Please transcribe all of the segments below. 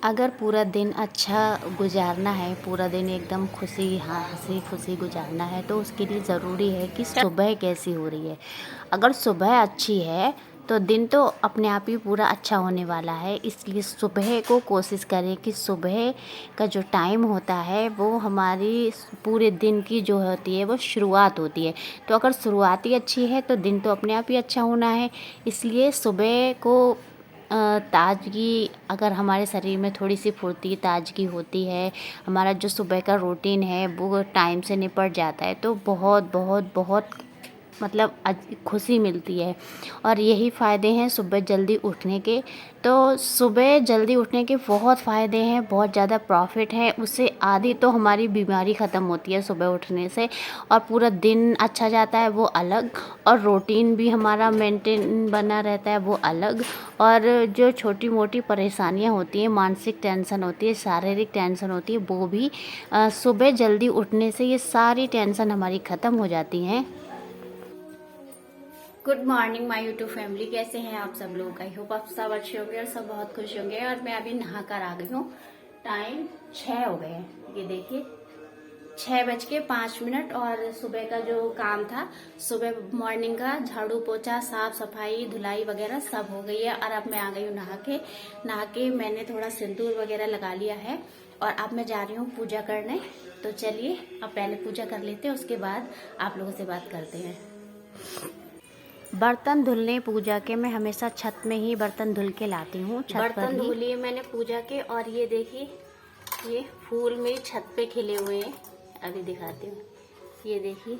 अगर पूरा दिन अच्छा गुजारना है, पूरा दिन एकदम खुशी हाँ हँसी खुशी गुजारना है तो उसके लिए ज़रूरी है कि सुबह कैसी हो रही है। अगर सुबह अच्छी है तो दिन तो अपने आप ही पूरा अच्छा होने वाला है। इसलिए सुबह को कोशिश करें कि सुबह का जो टाइम होता है वो हमारी पूरे दिन की जो होती है वो शुरुआत होती है। तो अगर शुरुआत ही अच्छी है तो दिन तो अपने आप ही अच्छा होना है। इसलिए सुबह को ताज़गी अगर हमारे शरीर में थोड़ी सी फुर्ती ताज़गी होती है, हमारा जो सुबह का रूटीन है वो टाइम से निपट जाता है तो बहुत बहुत बहुत मतलब खुशी मिलती है। और यही फ़ायदे हैं सुबह जल्दी उठने के। तो सुबह जल्दी उठने के बहुत फ़ायदे हैं, बहुत ज़्यादा प्रॉफिट है। उससे आधी तो हमारी बीमारी ख़त्म होती है सुबह उठने से, और पूरा दिन अच्छा जाता है वो अलग, और रूटीन भी हमारा मेंटेन बना रहता है वो अलग। और जो छोटी मोटी परेशानियां होती हैं, मानसिक टेंशन होती है, शारीरिक टेंशन होती है, वो भी सुबह जल्दी उठने से ये सारी टेंशन हमारी ख़त्म हो जाती हैं। Good morning my YouTube family, कैसे हैं आप सब लोग। आई होप आप सब अच्छे होंगे और सब बहुत खुश होंगे। और मैं अभी नहा कर आ गई हूँ। टाइम 6 हो गए हैं, ये देखिए 6:05। और सुबह का जो काम था, सुबह मॉर्निंग का झाड़ू पोछा साफ सफाई धुलाई वगैरह सब हो गई है। और अब मैं आ गई हूँ नहा के मैंने थोड़ा सिंदूर वगैरह लगा लिया है और अब मैं जा रही हूँ पूजा करने। तो चलिए अब पहले पूजा कर लेते हैं, उसके बाद आप लोगों से बात करते हैं। बर्तन धुलने पूजा के मैं हमेशा छत में ही बर्तन धुल के लाती हूँ। बर्तन धो लिए मैंने पूजा के, और ये देखिए ये फूल मेरी छत पे खिले हुए हैं। अभी दिखाती हूँ, ये देखिए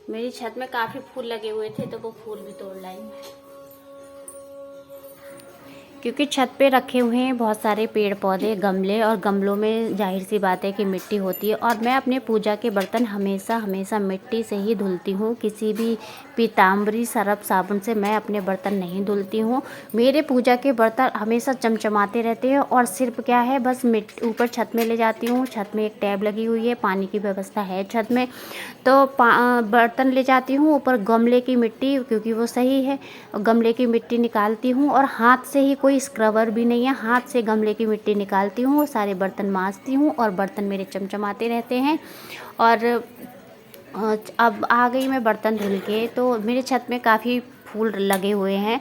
मेरी छत में काफी फूल लगे हुए थे तो वो फूल भी तोड़ लाई मैं, क्योंकि छत पे रखे हुए हैं बहुत सारे पेड़ पौधे गमले, और गमलों में जाहिर सी बात है कि मिट्टी होती है। और मैं अपने पूजा के बर्तन हमेशा हमेशा मिट्टी से ही धुलती हूँ। किसी भी पीताम्बरी सरफ साबुन से मैं अपने बर्तन नहीं धुलती हूँ। मेरे पूजा के बर्तन हमेशा चमचमाते रहते हैं। और सिर्फ क्या है, बस मिट्टी ऊपर छत में ले जाती हूँ। छत में एक टैब लगी हुई है, पानी की व्यवस्था है छत में, तो बर्तन ले जाती हूँ ऊपर। गमले की मिट्टी क्योंकि वो सही है, गमले की मिट्टी निकालती हूँ, और हाथ से ही, कोई स्क्रबर भी नहीं है, हाथ से गमले की मिट्टी निकालती हूँ, सारे बर्तन मांजती हूँ और बर्तन मेरे चमचमाते रहते हैं। और अब आ गई मैं बर्तन धुल के। तो मेरे छत में काफ़ी फूल लगे हुए हैं,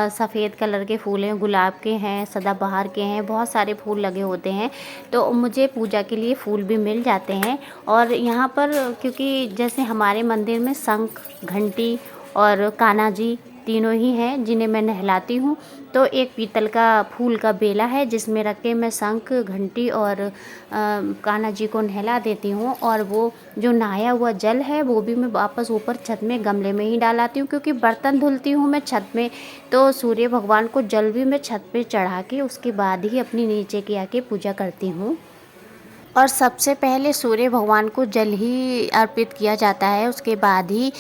सफ़ेद कलर के फूल हैं, गुलाब के हैं, सदाबहार के हैं, बहुत सारे फूल लगे होते हैं। तो मुझे पूजा के लिए फूल भी मिल जाते हैं। और यहाँ पर क्योंकि जैसे हमारे मंदिर में शंख घंटी और कान्हा जी तीनों ही हैं जिन्हें मैं नहलाती हूँ। तो एक पीतल का फूल का बेला है जिसमें रख के मैं शंख घंटी और कान्हा जी को नहला देती हूँ। और वो जो नहाया हुआ जल है वो भी मैं वापस ऊपर छत में गमले में ही डालाती हूँ, क्योंकि बर्तन धुलती हूँ मैं छत में। तो सूर्य भगवान को जल भी मैं छत पे चढ़ा के उसके बाद ही अपनी नीचे की आके पूजा करती हूँ। और सबसे पहले सूर्य भगवान को जल ही अर्पित किया जाता है, उसके बाद ही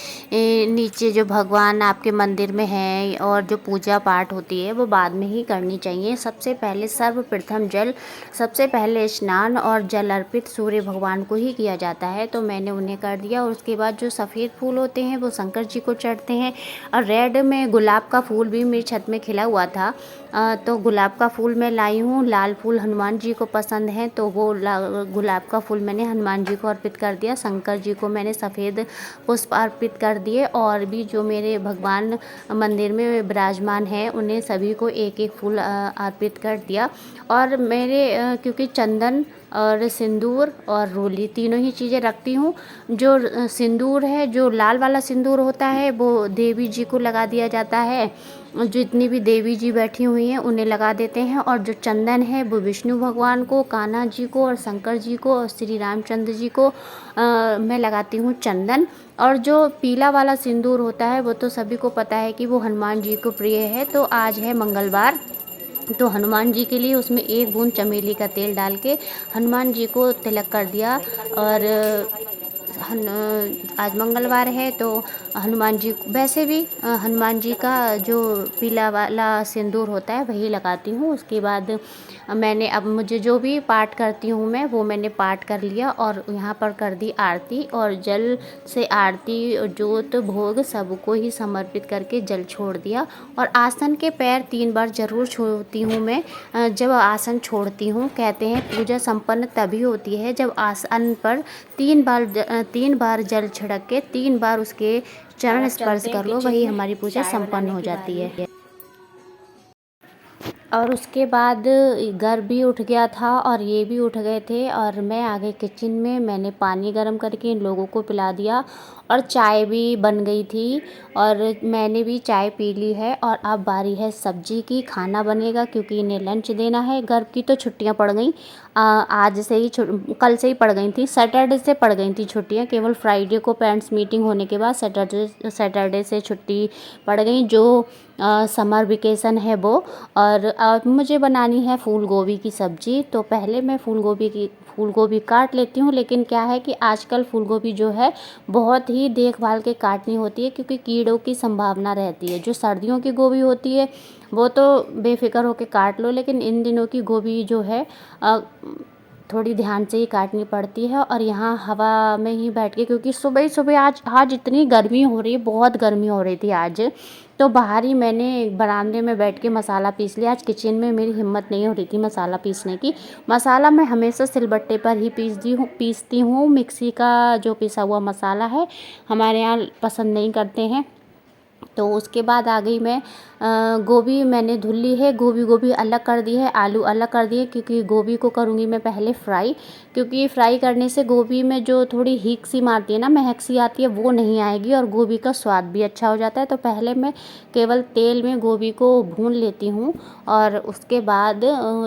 नीचे जो भगवान आपके मंदिर में हैं और जो पूजा पाठ होती है वो बाद में ही करनी चाहिए। सबसे पहले सर्वप्रथम जल, सबसे पहले स्नान और जल अर्पित सूर्य भगवान को ही किया जाता है। तो मैंने उन्हें कर दिया, और उसके बाद जो सफ़ेद फूल होते हैं वो शंकर जी को चढ़ते हैं। और रेड में गुलाब का फूल भी मेरी छत में खिला हुआ था, तो गुलाब का फूल मैं लाई हूँ। लाल फूल हनुमान जी को पसंद है तो वो गुलाब का फूल मैंने हनुमान जी को अर्पित कर दिया। शंकर जी को मैंने सफ़ेद पुष्प अर्पित कर दिए, और भी जो मेरे भगवान मंदिर में विराजमान हैं उन्हें सभी को एक एक फूल अर्पित कर दिया। और मेरे क्योंकि चंदन और सिंदूर और रोली तीनों ही चीज़ें रखती हूँ। जो सिंदूर है, जो लाल वाला सिंदूर होता है वो देवी जी को लगा दिया जाता है, जितनी भी देवी जी बैठी हुई हैं उन्हें लगा देते हैं। और जो चंदन है वो विष्णु भगवान को, कान्हा जी को और शंकर जी को और श्री रामचंद्र जी को मैं लगाती हूँ चंदन। और जो पीला वाला सिंदूर होता है वो तो सभी को पता है कि वो हनुमान जी को प्रिय है। तो आज है मंगलवार, तो हनुमान जी के लिए उसमें एक बूंद चमेली का तेल डाल के हनुमान जी को तिलक कर दिया। और आज मंगलवार है तो हनुमान जी, वैसे भी हनुमान जी का जो पीला वाला सिंदूर होता है वही लगाती हूँ। उसके बाद मैंने अब मुझे जो भी पाठ करती हूँ मैं, वो मैंने पाठ कर लिया और यहाँ पर कर दी आरती, और जल से आरती, जोत, भोग सबको ही समर्पित करके जल छोड़ दिया। और आसन के पैर 3 बार ज़रूर छूती हूँ मैं। जब आसन छोड़ती हूँ, कहते हैं पूजा संपन्न तभी होती है जब आसन पर 3 बार जल छिड़क के 3 बार उसके चरण स्पर्श कर लो, वही हमारी पूजा संपन्न हो जाती है। और उसके बाद घर भी उठ गया था और ये भी उठ गए थे, और मैं आ गई किचन में। मैंने पानी गर्म करके इन लोगों को पिला दिया और चाय भी बन गई थी और मैंने भी चाय पी ली है। और अब बारी है सब्जी की, खाना बनेगा क्योंकि इन्हें लंच देना है। घर की तो छुट्टियां पड़ गई, आज से ही कल से ही पड़ गई थी, सैटरडे से पड़ गई थी छुट्टियां। केवल फ्राइडे को पेरेंट्स मीटिंग होने के बाद सैटरडे से छुट्टी पड़ गई, जो समर वेकेशन है वो। और मुझे बनानी है फूल गोभी की सब्ज़ी। तो पहले मैं फूल गोभी काट लेती हूँ, लेकिन क्या है कि आजकल फूल गोभी जो है बहुत ही देखभाल के काटनी होती है क्योंकि कीड़ों की संभावना रहती है। जो सर्दियों की गोभी होती है वो तो बेफिक्र होकर काट लो, लेकिन इन दिनों की गोभी जो है थोड़ी ध्यान से ही काटनी पड़ती है। और यहाँ हवा में ही बैठ के, क्योंकि सुबह ही सुबह आज इतनी गर्मी हो रही है, बहुत गर्मी हो रही थी आज, तो बाहर ही मैंने बरामदे में बैठ के मसाला पीस लिया। आज किचन में मेरी हिम्मत नहीं हो रही थी मसाला पीसने की। मसाला मैं हमेशा सिलबट्टे पर ही पीसती हूँ। मिक्सी का जो पिसा हुआ मसाला है हमारे यहाँ पसंद नहीं करते हैं। तो उसके बाद आ गई मैं, गोभी मैंने धुल ली है, गोभी अलग कर दी है, आलू अलग कर दिए, क्योंकि गोभी को करूँगी मैं पहले फ्राई, क्योंकि फ्राई करने से गोभी में जो थोड़ी हीक सी मारती है ना, महक सी आती है, वो नहीं आएगी और गोभी का स्वाद भी अच्छा हो जाता है। तो पहले मैं केवल तेल में गोभी को भून लेती हूँ और उसके बाद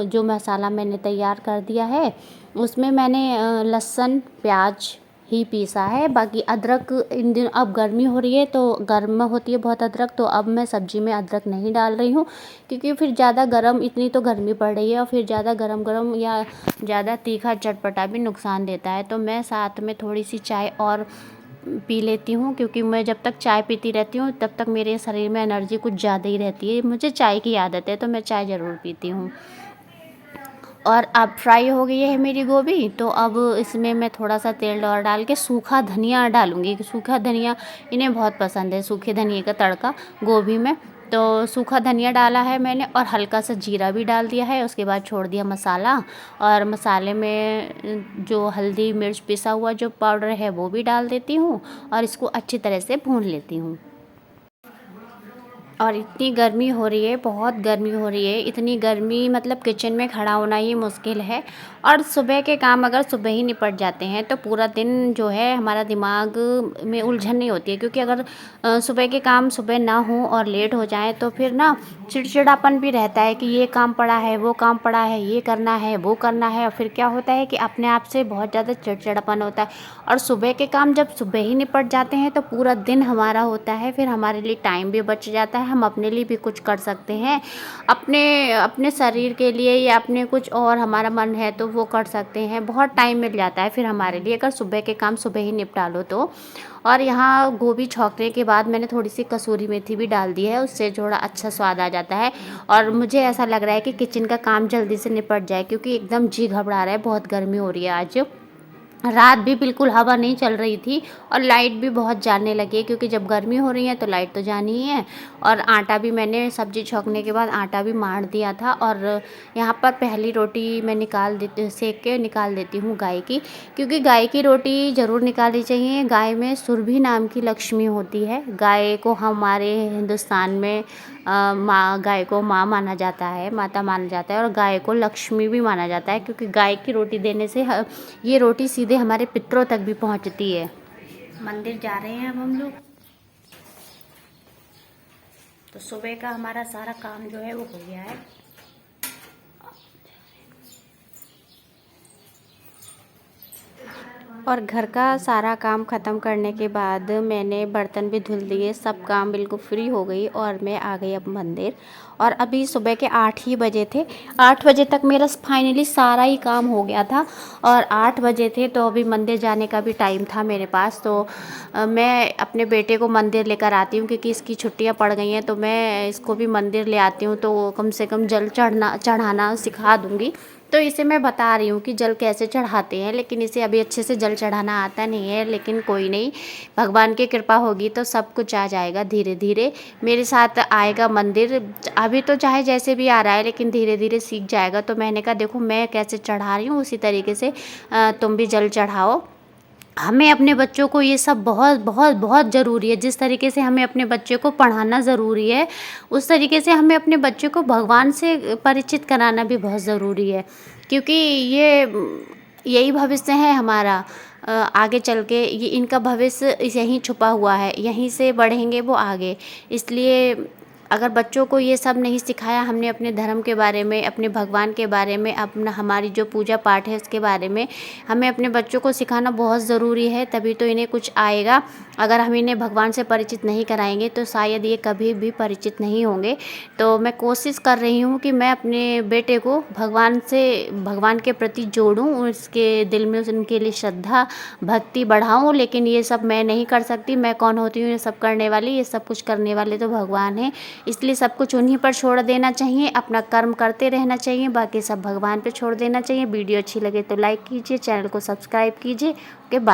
जो मसाला मैंने तैयार कर दिया है उसमें मैंने लहसुन प्याज ही पीसा है। बाकी अदरक इन दिन, अब गर्मी हो रही है तो गर्म होती है बहुत अदरक, तो अब मैं सब्ज़ी में अदरक नहीं डाल रही हूँ, क्योंकि फिर ज़्यादा गरम, इतनी तो गर्मी पड़ रही है और फिर ज़्यादा गरम या ज़्यादा तीखा चटपटा भी नुकसान देता है। तो मैं साथ में थोड़ी सी चाय और पी लेती हूँ, क्योंकि मैं जब तक चाय पीती रहती हूँ तब तक मेरे शरीर में एनर्जी कुछ ज़्यादा ही रहती है। मुझे चाय की आदत है तो मैं चाय ज़रूर पीती हूँ। और अब फ्राई हो गई है मेरी गोभी, तो अब इसमें मैं थोड़ा सा तेल और डाल के सूखा धनिया डालूँगी। सूखा धनिया इन्हें बहुत पसंद है, सूखे धनिया का तड़का गोभी में। तो सूखा धनिया डाला है मैंने और हल्का सा जीरा भी डाल दिया है। उसके बाद छोड़ दिया मसाला, और मसाले में जो हल्दी मिर्च पिसा हुआ जो पाउडर है वो भी डाल देती हूँ और इसको अच्छी तरह से भून लेती हूँ। और इतनी गर्मी हो रही है, बहुत गर्मी हो रही है, इतनी गर्मी मतलब किचन में खड़ा होना ही मुश्किल है। और सुबह के काम अगर सुबह ही निपट जाते हैं तो पूरा दिन जो है हमारा दिमाग में उलझन नहीं होती है, क्योंकि अगर सुबह के काम सुबह ना हो और लेट हो जाए तो फिर ना चिड़चिड़ापन भी रहता है कि ये काम पड़ा है, वो काम पड़ा है, ये करना है, वो करना है, और फिर क्या होता है कि अपने आप से बहुत ज़्यादा चिड़चिड़ापन होता है। और सुबह के काम जब सुबह ही निपट जाते हैं तो पूरा दिन हमारा होता है, फिर हमारे लिए टाइम भी बच जाता है, हम अपने लिए भी कुछ कर सकते हैं, अपने शरीर के लिए या अपने कुछ और हमारा मन है तो वो कर सकते हैं। बहुत टाइम मिल जाता है फिर हमारे लिए, अगर सुबह के काम सुबह ही निपटा लो तो। और यहाँ गोभी छौंकने के बाद मैंने थोड़ी सी कसूरी मेथी भी डाल दी है, उससे थोड़ा अच्छा स्वाद आ जाता है। और मुझे ऐसा लग रहा है कि किचन का काम जल्दी से निपट जाए, क्योंकि एकदम जी घबरा रहा है, बहुत गर्मी हो रही है आज। रात भी बिल्कुल हवा नहीं चल रही थी और लाइट भी बहुत जाने लगी है, क्योंकि जब गर्मी हो रही है तो लाइट तो जानी ही है। और आटा भी मैंने सब्ज़ी छौंकने के बाद आटा भी मार दिया था। और यहाँ पर पहली रोटी मैं सेक के निकाल देती हूँ गाय की, क्योंकि गाय की रोटी ज़रूर निकालनी चाहिए। गाय में सुरभि नाम की लक्ष्मी होती है। गाय को हमारे हिंदुस्तान में गाय को माँ माना जाता है, माता माना जाता है, और गाय को लक्ष्मी भी माना जाता है, क्योंकि गाय की रोटी देने से ये रोटी सीधे हमारे पितरों तक भी पहुंचती है। मंदिर जा रहे हैं अब हम लोग। तो सुबह का हमारा सारा काम जो है वो हो गया है। और घर का सारा काम ख़त्म करने के बाद मैंने बर्तन भी धुल दिए, सब काम बिल्कुल फ्री हो गई और मैं आ गई अब मंदिर। और अभी सुबह के 8 ही बजे थे। 8 बजे तक मेरा फाइनली सारा ही काम हो गया था और 8 बजे थे तो अभी मंदिर जाने का भी टाइम था मेरे पास। तो मैं अपने बेटे को मंदिर लेकर आती हूँ क्योंकि इसकी छुट्टियाँ पड़ गई हैं, तो मैं इसको भी मंदिर ले आती हूँ तो कम से कम जल चढ़ाना सिखा दूँगी। तो इसे मैं बता रही हूँ कि जल कैसे चढ़ाते हैं, लेकिन इसे अभी अच्छे से जल चढ़ाना आता नहीं है। लेकिन कोई नहीं, भगवान की कृपा होगी तो सब कुछ आ जाएगा धीरे धीरे। मेरे साथ आएगा मंदिर, अभी तो चाहे जैसे भी आ रहा है लेकिन धीरे धीरे सीख जाएगा। तो मैंने कहा देखो मैं कैसे चढ़ा रही हूँ उसी तरीके से तुम भी जल चढ़ाओ। हमें अपने बच्चों को ये सब बहुत बहुत बहुत ज़रूरी है। जिस तरीके से हमें अपने बच्चे को पढ़ाना ज़रूरी है, उस तरीके से हमें अपने बच्चे को भगवान से परिचित कराना भी बहुत ज़रूरी है। क्योंकि यही भविष्य है हमारा। आगे चल के ये इनका भविष्य यहीं छुपा हुआ है, यहीं से बढ़ेंगे वो आगे। इसलिए अगर बच्चों को ये सब नहीं सिखाया हमने अपने धर्म के बारे में, अपने भगवान के बारे में, अपना हमारी जो पूजा पाठ है उसके बारे में, हमें अपने बच्चों को सिखाना बहुत ज़रूरी है, तभी तो इन्हें कुछ आएगा। अगर हम इन्हें भगवान से परिचित नहीं कराएंगे तो शायद ये कभी भी परिचित नहीं होंगे। तो मैं कोशिश कर रही हूँ कि मैं अपने बेटे को भगवान के प्रति जोड़ूँ, उसके दिल में उनके लिए श्रद्धा भक्ति बढ़ाऊँ। लेकिन ये सब मैं नहीं कर सकती। मैं कौन होती हूँ ये सब करने वाली? ये सब कुछ करने वाले तो भगवान हैं। इसलिए सब कुछ उन्हीं पर छोड़ देना चाहिए, अपना कर्म करते रहना चाहिए, बाकी सब भगवान पे छोड़ देना चाहिए। वीडियो अच्छी लगे तो लाइक कीजिए, चैनल को सब्सक्राइब कीजिए। Okay, bye.